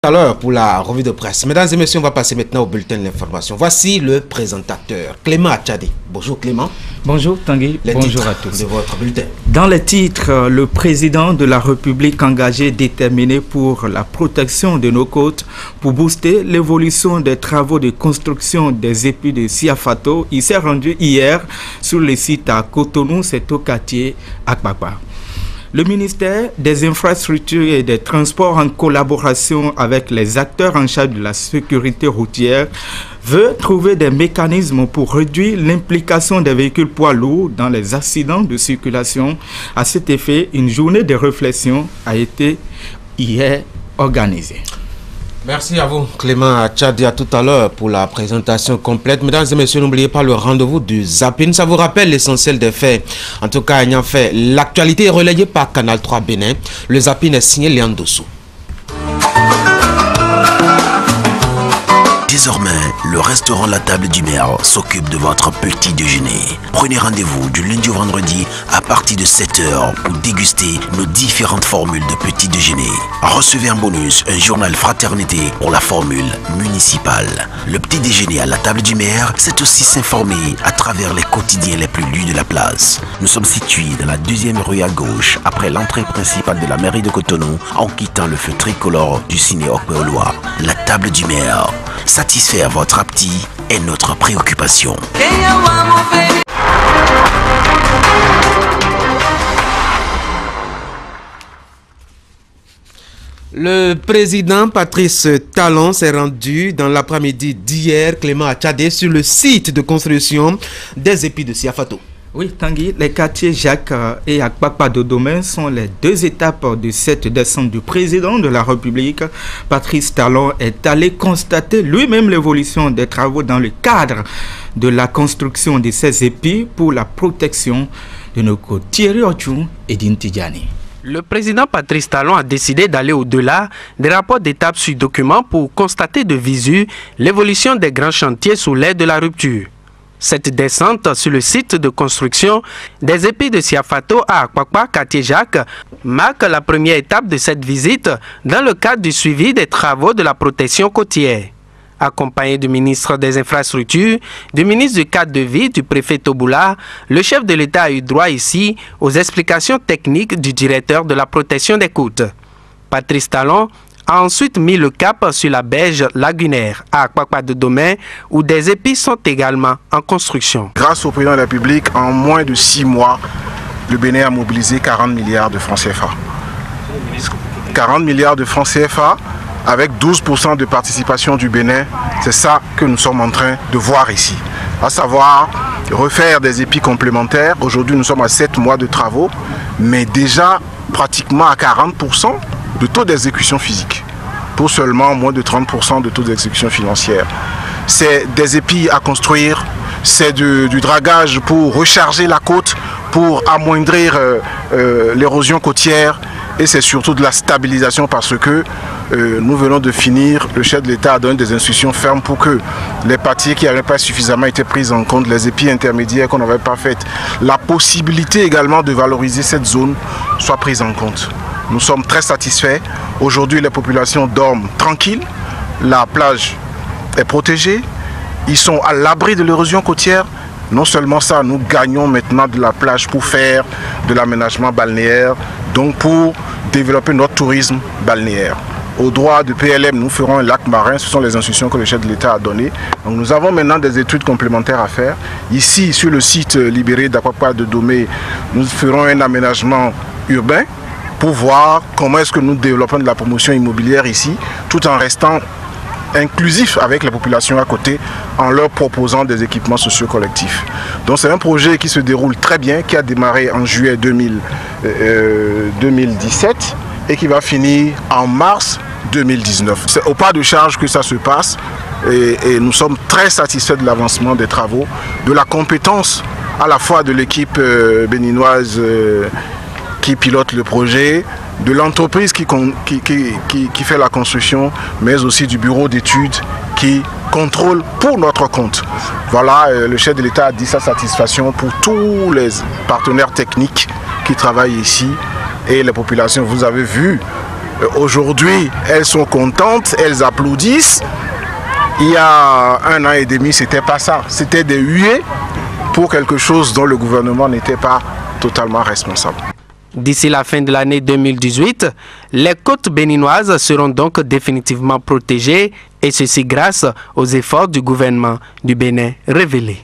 Alors pour la revue de presse. Mesdames et messieurs, on va passer maintenant au bulletin de l'information. Voici le présentateur, Clément Achadé. Bonjour Clément. Bonjour Tanguy, bonjour à tous. De votre bulletin. Dans les titres, le président de la République engagé déterminé pour la protection de nos côtes, pour booster l'évolution des travaux de construction des épis de Siafato, il s'est rendu hier sur le site à Cotonou, c'est au quartier Akpakpa. Le ministère des Infrastructures et des Transports, en collaboration avec les acteurs en charge de la sécurité routière, veut trouver des mécanismes pour réduire l'implication des véhicules poids lourds dans les accidents de circulation. À cet effet, une journée de réflexion a été hier organisée. Merci à vous Clément Achadé, à tout à l'heure pour la présentation complète. Mesdames et messieurs, n'oubliez pas le rendez-vous du Zapping. Ça vous rappelle l'essentiel des faits. En tout cas, ayant fait, l'actualité est relayée par Canal 3 Bénin. Le Zapping est signé Léon Dossou. Désormais, le restaurant La Table du Maire s'occupe de votre petit déjeuner. Prenez rendez-vous du lundi au vendredi à partir de 7h pour déguster nos différentes formules de petit déjeuner. Recevez en bonus un journal fraternité pour la formule municipale. Le petit déjeuner à La Table du Maire, c'est aussi s'informer à travers les quotidiens les plus lus de la place. Nous sommes situés dans la 2e rue à gauche, après l'entrée principale de la mairie de Cotonou, en quittant le feu tricolore du ciné Okpeoloa. La Table du Maire. Satisfaire votre appétit est notre préoccupation. Le président Patrice Talon s'est rendu dans l'après-midi d'hier, Clément Achadé, sur le site de construction des épis de Siafato. Oui, Tanguy, les quartiers Jacques et Akpakpa de Domaine sont les deux étapes de cette descente du président de la République. Patrice Talon est allé constater lui-même l'évolution des travaux dans le cadre de la construction de ces épis pour la protection de nos côtes. Thierry Ochou et Dintidjani. Le président Patrice Talon a décidé d'aller au-delà des rapports d'étape sur document pour constater de visu l'évolution des grands chantiers sous l'aide de la rupture. Cette descente sur le site de construction des épis de Siafato à Akpakpa, quartier Jacques, marque la première étape de cette visite dans le cadre du suivi des travaux de la protection côtière. Accompagné du ministre des Infrastructures, du ministre du Cadre de Vie, du préfet Toboula, le chef de l'État a eu droit ici aux explications techniques du directeur de la protection des côtes. Patrice Talon a ensuite mis le cap sur la berge lagunaire à Akpakpa de Domaine où des épis sont également en construction. Grâce au président de la République, en moins de 6 mois, le Bénin a mobilisé 40 milliards de francs CFA. 40 milliards de francs CFA avec 12% de participation du Bénin, c'est ça que nous sommes en train de voir ici. À savoir refaire des épis complémentaires. Aujourd'hui, nous sommes à 7 mois de travaux, mais déjà pratiquement à 40% de taux d'exécution physique, pour seulement moins de 30% de taux d'exécution financière. C'est des épis à construire, c'est du dragage pour recharger la côte, pour amoindrir l'érosion côtière, et c'est surtout de la stabilisation parce que nous venons de finir, le chef de l'État a donné des instructions fermes pour que les parties qui n'avaient pas suffisamment été prises en compte, les épis intermédiaires qu'on n'avait pas faites, la possibilité également de valoriser cette zone soit prise en compte. Nous sommes très satisfaits. Aujourd'hui, les populations dorment tranquilles. La plage est protégée. Ils sont à l'abri de l'érosion côtière. Non seulement ça, nous gagnons maintenant de la plage pour faire de l'aménagement balnéaire, donc pour développer notre tourisme balnéaire. Au droit de PLM, nous ferons un lac marin. Ce sont les instructions que le chef de l'État a données. Donc nous avons maintenant des études complémentaires à faire. Ici, sur le site libéré d'Akpakpa de Domé, nous ferons un aménagement urbain pour voir comment est-ce que nous développons de la promotion immobilière ici, tout en restant inclusif avec les populations à côté, en leur proposant des équipements sociaux collectifs. Donc c'est un projet qui se déroule très bien, qui a démarré en juillet 2017 et qui va finir en mars 2019. C'est au pas de charge que ça se passe et nous sommes très satisfaits de l'avancement des travaux, de la compétence à la fois de l'équipe béninoise qui pilote le projet, de l'entreprise qui fait la construction, mais aussi du bureau d'études qui contrôle pour notre compte. Voilà, le chef de l'État a dit sa satisfaction pour tous les partenaires techniques qui travaillent ici et les populations. Vous avez vu Aujourd'hui, elles sont contentes, elles applaudissent. Il y a 1 an et demi, c'était pas ça. C'était des huées pour quelque chose dont le gouvernement n'était pas totalement responsable. D'ici la fin de l'année 2018, les côtes béninoises seront donc définitivement protégées, et ceci grâce aux efforts du gouvernement du Bénin révélés.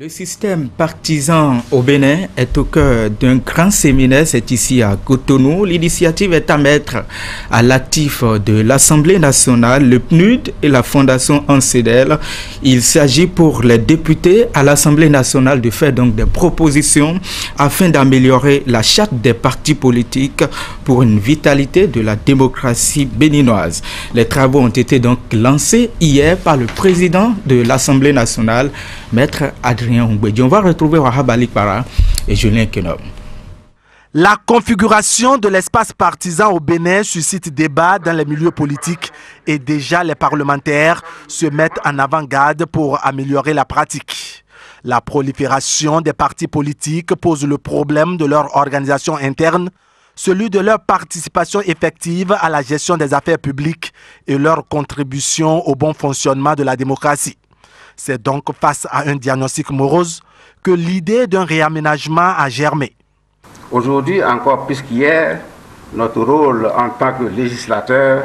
Le système partisan au Bénin est au cœur d'un grand séminaire, c'est ici à Cotonou. L'initiative est à mettre à l'actif de l'Assemblée nationale, le PNUD et la Fondation Ancedel. Il s'agit pour les députés à l'Assemblée nationale de faire donc des propositions afin d'améliorer la charte des partis politiques pour une vitalité de la démocratie béninoise. Les travaux ont été donc lancés hier par le président de l'Assemblée nationale, Maître Adrien Humbedji. On va retrouver Wahab Alikpara et Julien Kenom. La configuration de l'espace partisan au Bénin suscite débat dans les milieux politiques et déjà les parlementaires se mettent en avant-garde pour améliorer la pratique. La prolifération des partis politiques pose le problème de leur organisation interne, celui de leur participation effective à la gestion des affaires publiques et leur contribution au bon fonctionnement de la démocratie. C'est donc face à un diagnostic morose que l'idée d'un réaménagement a germé. Aujourd'hui, encore plus qu'hier, notre rôle en tant que législateur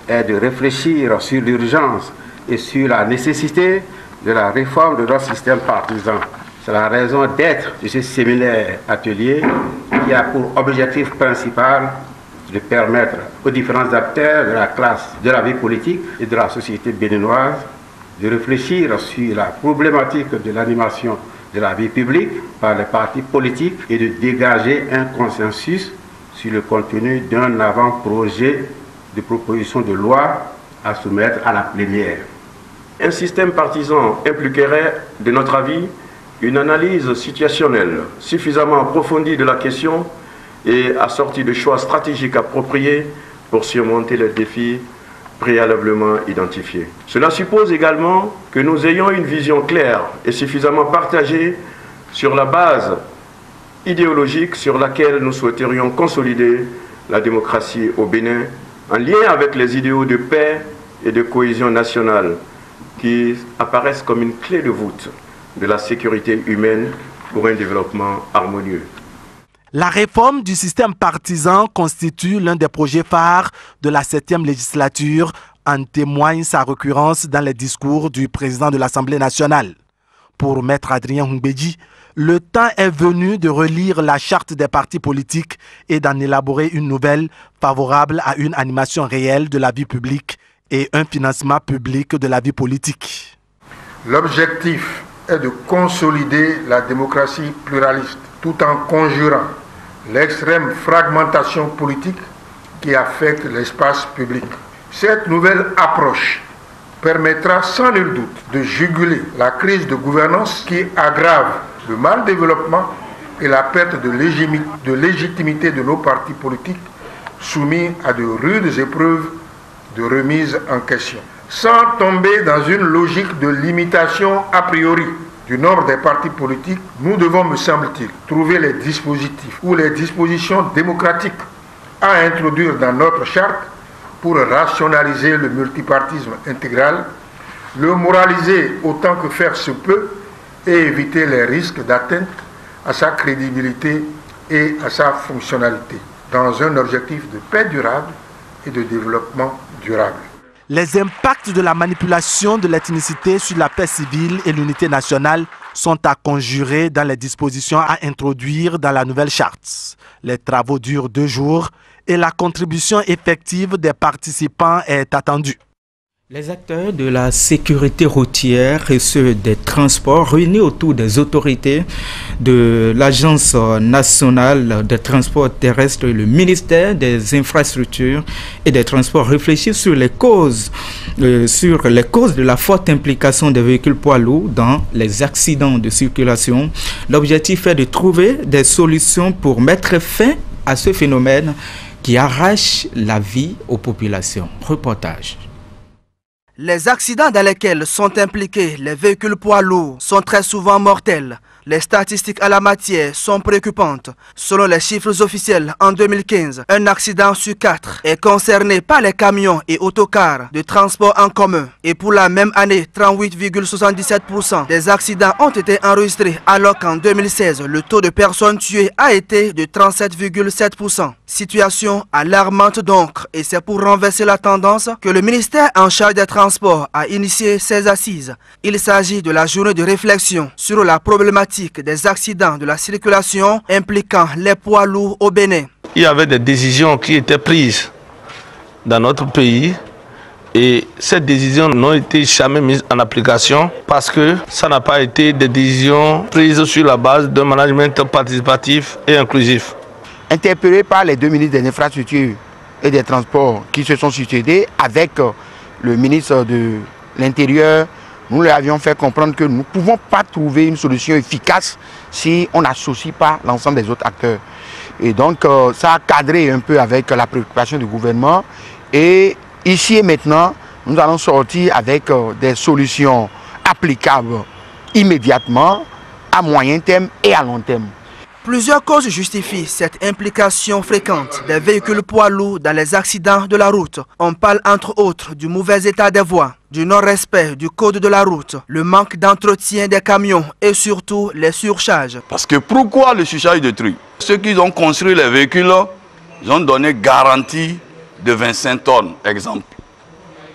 est de réfléchir sur l'urgence et sur la nécessité de la réforme de notre système partisan. C'est la raison d'être de ce séminaire atelier qui a pour objectif principal de permettre aux différents acteurs de la classe, de la vie politique et de la société béninoise de réfléchir sur la problématique de l'animation de la vie publique par les partis politiques et de dégager un consensus sur le contenu d'un avant-projet de proposition de loi à soumettre à la plénière. Un système partisan impliquerait, de notre avis, une analyse situationnelle suffisamment approfondie de la question et assortie de choix stratégiques appropriés pour surmonter les défis préalablement identifiés. Cela suppose également que nous ayons une vision claire et suffisamment partagée sur la base idéologique sur laquelle nous souhaiterions consolider la démocratie au Bénin, en lien avec les idéaux de paix et de cohésion nationale qui apparaissent comme une clé de voûte de la sécurité humaine pour un développement harmonieux. La réforme du système partisan constitue l'un des projets phares de la 7e législature, en témoigne sa récurrence dans les discours du président de l'Assemblée nationale. Pour Maître Adrien Humbedji, le temps est venu de relire la charte des partis politiques et d'en élaborer une nouvelle favorable à une animation réelle de la vie publique et un financement public de la vie politique. L'objectif est de consolider la démocratie pluraliste tout en conjurant l'extrême fragmentation politique qui affecte l'espace public. Cette nouvelle approche permettra sans nul doute de juguler la crise de gouvernance qui aggrave le mal développement et la perte de légitimité de nos partis politiques soumis à de rudes épreuves de remise en question. Sans tomber dans une logique de limitation a priori du nombre des partis politiques, nous devons, me semble-t-il, trouver les dispositifs ou les dispositions démocratiques à introduire dans notre charte pour rationaliser le multipartisme intégral, le moraliser autant que faire se peut et éviter les risques d'atteinte à sa crédibilité et à sa fonctionnalité, dans un objectif de paix durable et de développement durable. Les impacts de la manipulation de l'ethnicité sur la paix civile et l'unité nationale sont à conjurer dans les dispositions à introduire dans la nouvelle charte. Les travaux durent 2 jours et la contribution effective des participants est attendue. Les acteurs de la sécurité routière et ceux des transports réunis autour des autorités de l'Agence nationale des transports terrestres et le ministère des infrastructures et des transports réfléchissent sur les causes de la forte implication des véhicules poids lourds dans les accidents de circulation. L'objectif est de trouver des solutions pour mettre fin à ce phénomène qui arrache la vie aux populations. Reportage. Les accidents dans lesquels sont impliqués les véhicules poids lourds sont très souvent mortels. Les statistiques à la matière sont préoccupantes. Selon les chiffres officiels, en 2015, un accident sur 4 est concerné par les camions et autocars de transport en commun. Et pour la même année, 38,77% des accidents ont été enregistrés, alors qu'en 2016, le taux de personnes tuées a été de 37,7%. Situation alarmante donc, et c'est pour renverser la tendance que le ministère en charge des Transports a initié ces assises. Il s'agit de la journée de réflexion sur la problématique des accidents de la circulation impliquant les poids lourds au Bénin. Il y avait des décisions qui étaient prises dans notre pays et ces décisions n'ont été jamais mises en application parce que ça n'a pas été des décisions prises sur la base d'un management participatif et inclusif. Interpellé par les deux ministres des infrastructures et des transports qui se sont succédés avec le ministre de l'Intérieur, nous leur avions fait comprendre que nous ne pouvons pas trouver une solution efficace si on n'associe pas l'ensemble des autres acteurs. Et donc ça a cadré un peu avec la préoccupation du gouvernement. Et ici et maintenant, nous allons sortir avec des solutions applicables immédiatement, à moyen terme et à long terme. Plusieurs causes justifient cette implication fréquente des véhicules poids lourds dans les accidents de la route. On parle entre autres du mauvais état des voies, du non-respect du code de la route, le manque d'entretien des camions et surtout les surcharges. Parce que pourquoi le surcharge de trucs? Ceux qui ont construit les véhicules, ils ont donné garantie de 25 tonnes, exemple.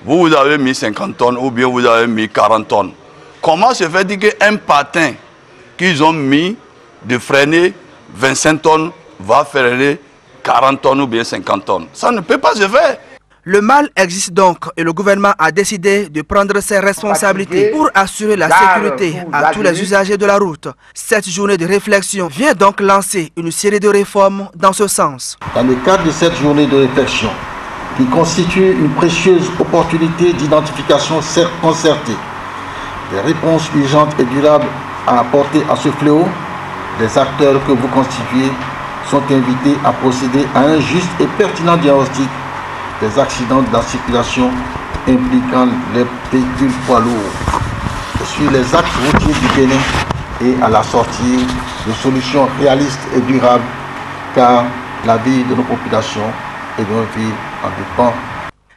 Vous avez mis 50 tonnes ou bien vous avez mis 40 tonnes. Comment se fait-il qu'un patin qu'ils ont mis de freiner 25 tonnes va freiner 40 tonnes ou bien 50 tonnes? Ça ne peut pas se faire. Le mal existe donc et le gouvernement a décidé de prendre ses responsabilités pour assurer la sécurité à tous les usagers de la route. Cette journée de réflexion vient donc lancer une série de réformes dans ce sens. Dans le cadre de cette journée de réflexion, qui constitue une précieuse opportunité d'identification concertée, des réponses urgentes et durables à apporter à ce fléau, les acteurs que vous constituez sont invités à procéder à un juste et pertinent diagnostic des accidents de la circulation impliquant les véhicules poids lourds sur les axes routiers du Bénin et à la sortie de solutions réalistes et durables, car la vie de nos populations et de nos villes en dépend.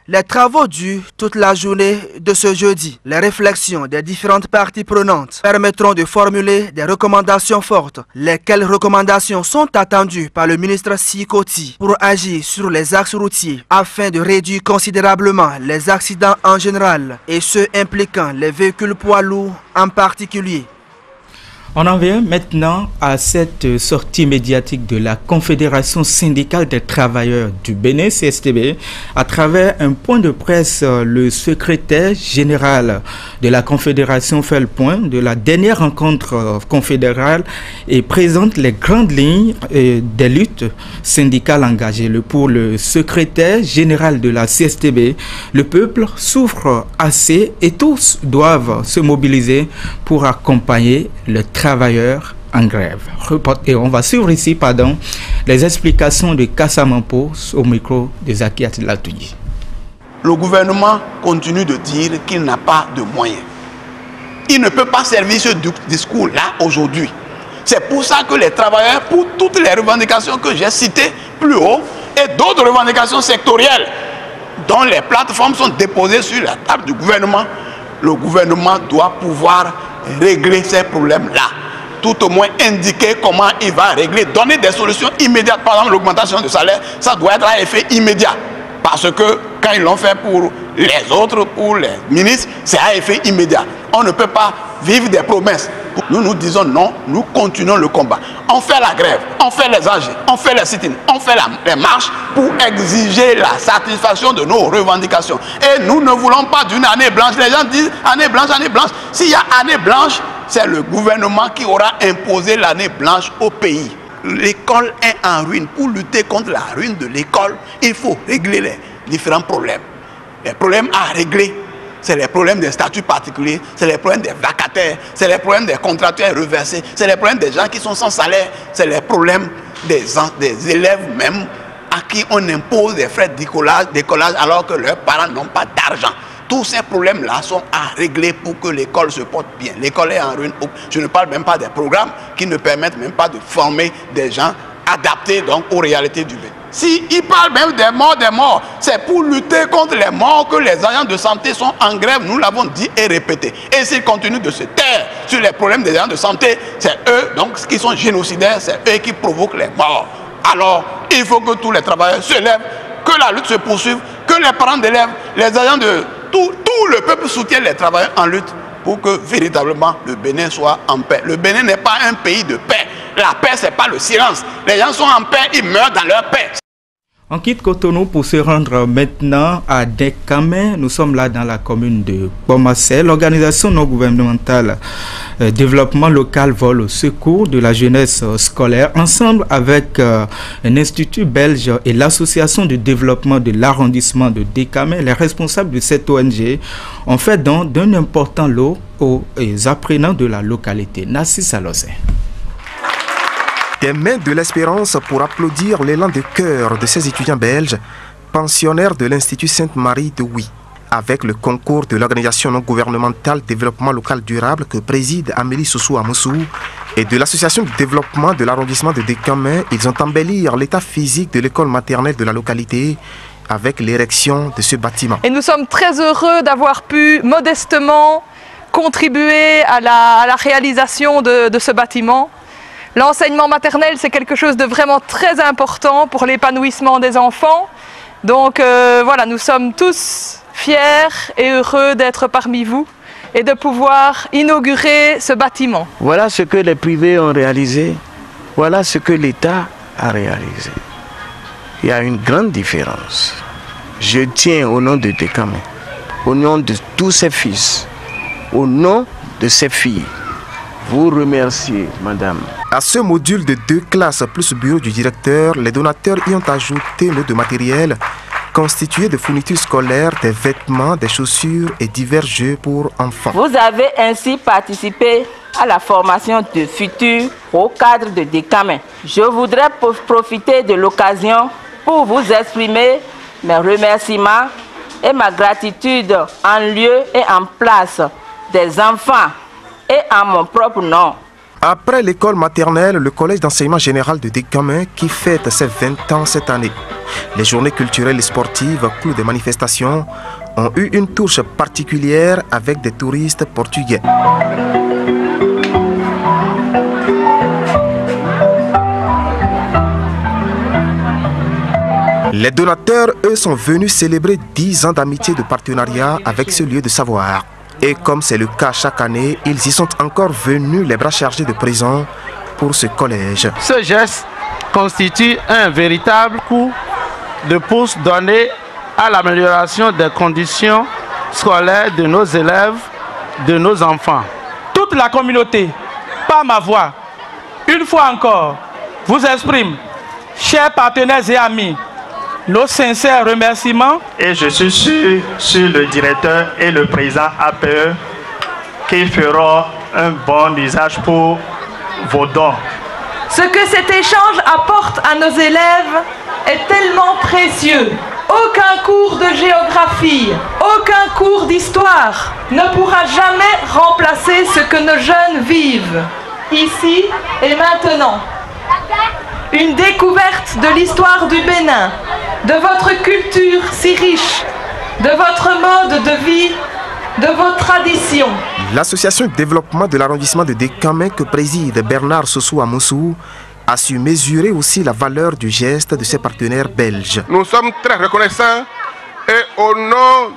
Les travaux durent toute la journée de ce jeudi. Les réflexions des différentes parties prenantes permettront de formuler des recommandations fortes. Lesquelles recommandations sont attendues par le ministre Sikoti pour agir sur les axes routiers afin de réduire considérablement les accidents en général et ceux impliquant les véhicules poids lourds en particulier. On en vient maintenant à cette sortie médiatique de la Confédération syndicale des travailleurs du Bénin, CSTB. À travers un point de presse, le secrétaire général de la Confédération fait le point de la dernière rencontre confédérale et présente les grandes lignes des luttes syndicales engagées. Pour le secrétaire général de la CSTB, le peuple souffre assez et tous doivent se mobiliser pour accompagner le travailleurs en grève. Et on va suivre ici les explications de Kassamampo au micro de Zaki Atilatouyi. Le gouvernement continue de dire qu'il n'a pas de moyens. Il ne peut pas servir ce discours-là aujourd'hui. C'est pour ça que les travailleurs, pour toutes les revendications que j'ai citées plus haut, et d'autres revendications sectorielles dont les plateformes sont déposées sur la table du gouvernement, le gouvernement doit pouvoir régler ces problèmes-là. Tout au moins indiquer comment il va régler, donner des solutions immédiates. Par exemple, l'augmentation du salaire, ça doit être à effet immédiat. Parce que quand ils l'ont fait pour les autres, pour les ministres, c'est à effet immédiat. On ne peut pas vivre des promesses. Nous nous disons non, nous continuons le combat. On fait la grève, on fait les AG, on fait les sit-ins, on fait les marches pour exiger la satisfaction de nos revendications. Et nous ne voulons pas d'une année blanche. Les gens disent année blanche, année blanche. S'il y a année blanche, c'est le gouvernement qui aura imposé l'année blanche au pays. L'école est en ruine. Pour lutter contre la ruine de l'école, il faut régler les différents problèmes. Les problèmes à régler, c'est les problèmes des statuts particuliers, c'est les problèmes des vacataires, c'est les problèmes des contractuels reversés, c'est les problèmes des gens qui sont sans salaire, c'est les problèmes des élèves même à qui on impose des frais d'écolage alors que leurs parents n'ont pas d'argent. tous ces problèmes-là sont à régler pour que l'école se porte bien. L'école est en ruine. Je ne parle même pas des programmes qui ne permettent même pas de former des gens adaptés donc aux réalités du Bénin. S'ils parlent même des morts, c'est pour lutter contre les morts que les agents de santé sont en grève. Nous l'avons dit et répété. Et s'ils continuent de se taire sur les problèmes des agents de santé, c'est eux donc qui sont génocidaires, c'est eux qui provoquent les morts. Alors, il faut que tous les travailleurs se lèvent, que la lutte se poursuive, que les parents d'élèves, les agents de tout le peuple soutiennent les travailleurs en lutte pour que véritablement le Bénin soit en paix. Le Bénin n'est pas un pays de paix. La paix, ce n'est pas le silence. Les gens sont en paix, ils meurent dans leur paix. On quitte Cotonou pour se rendre maintenant à Dekame. Nous sommes là dans la commune de Pomassé. L'organisation non gouvernementale Développement local vole au secours de la jeunesse scolaire, ensemble avec un institut belge et l'association de développement de l'arrondissement de Dekame. Les responsables de cette ONG ont fait don d'un important lot aux apprenants de la localité. Nassi Salosé. Des mains de l'espérance pour applaudir l'élan de cœur de ces étudiants belges, pensionnaires de l'Institut Sainte-Marie de Huy. Avec le concours de l'organisation non gouvernementale Développement local durable que préside Amélie Sossou Amoussou et de l'association de développement de l'arrondissement de Dekame, ils ont embelli l'état physique de l'école maternelle de la localité avec l'érection de ce bâtiment. Et nous sommes très heureux d'avoir pu modestement contribuer à la réalisation de ce bâtiment. L'enseignement maternel, c'est quelque chose de vraiment très important pour l'épanouissement des enfants. Donc voilà, nous sommes tous fiers et heureux d'être parmi vous et de pouvoir inaugurer ce bâtiment. Voilà ce que les privés ont réalisé, voilà ce que l'État a réalisé. Il y a une grande différence. Je tiens au nom de Dekame, au nom de tous ses fils, au nom de ses filles, vous remercier, madame. À ce module de 2 classes plus bureau du directeur, les donateurs y ont ajouté une lot de matériel constitué de fournitures scolaires, des vêtements, des chaussures et divers jeux pour enfants. Vous avez ainsi participé à la formation de futurs hauts cadres de Dekame. Je voudrais profiter de l'occasion pour vous exprimer mes remerciements et ma gratitude en lieu et en place des enfants et en mon propre nom. Après l'école maternelle, le collège d'enseignement général de Dekame qui fête ses 20 ans cette année. Les journées culturelles et sportives, plus des manifestations, ont eu une touche particulière avec des touristes portugais. Les donateurs, eux, sont venus célébrer 10 ans d'amitié et de partenariat avec ce lieu de savoir. Et comme c'est le cas chaque année, ils y sont encore venus les bras chargés de présents pour ce collège. Ce geste constitue un véritable coup de pouce donné à l'amélioration des conditions scolaires de nos élèves, de nos enfants. Toute la communauté, par ma voix, une fois encore, vous exprime, chers partenaires et amis, nos sincères remerciements. Et je suis sûr sur le directeur et le président APE qui feront un bon usage pour vos dons. Ce que cet échange apporte à nos élèves est tellement précieux. Aucun cours de géographie, aucun cours d'histoire ne pourra jamais remplacer ce que nos jeunes vivent, ici et maintenant. Une découverte de l'histoire du Bénin, de votre culture si riche, de votre mode de vie, de vos traditions. L'association de développement de l'arrondissement de Dekame que préside Bernard Sossou Amoussou a su mesurer aussi la valeur du geste de ses partenaires belges. Nous sommes très reconnaissants et au nom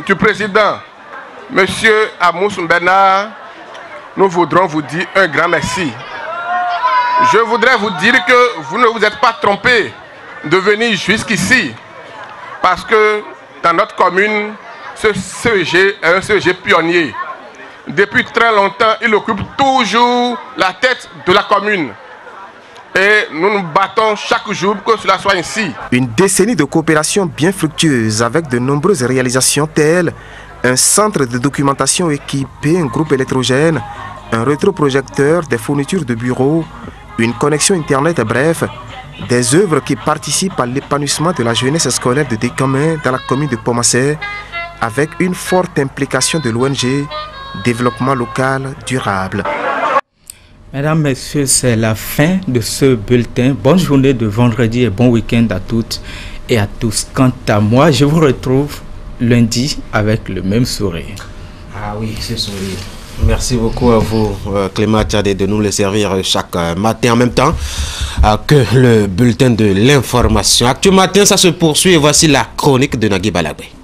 du président, M. Amoussou Bernard, nous voudrons vous dire un grand merci. Je voudrais vous dire que vous ne vous êtes pas trompé de venir jusqu'ici parce que dans notre commune, ce CEG est un CEG pionnier. Depuis très longtemps, il occupe toujours la tête de la commune. Et nous nous battons chaque jour pour que cela soit ainsi. Une décennie de coopération bien fructueuse avec de nombreuses réalisations telles un centre de documentation équipé, un groupe électrogène, un rétroprojecteur, des fournitures de bureau, une connexion internet, bref, des œuvres qui participent à l'épanouissement de la jeunesse scolaire de Dekame dans la commune de Pomassé avec une forte implication de l'ONG Développement local durable. Mesdames, Messieurs, c'est la fin de ce bulletin. Bonne journée de vendredi et bon week-end à toutes et à tous. Quant à moi, je vous retrouve lundi avec le même sourire. Ah oui, ce sourire. Merci beaucoup à vous, Clément Tchadé, de nous le servir chaque matin en même temps que le bulletin de l'information. Actuel matin, ça se poursuit et voici la chronique de Nagui Balagwe.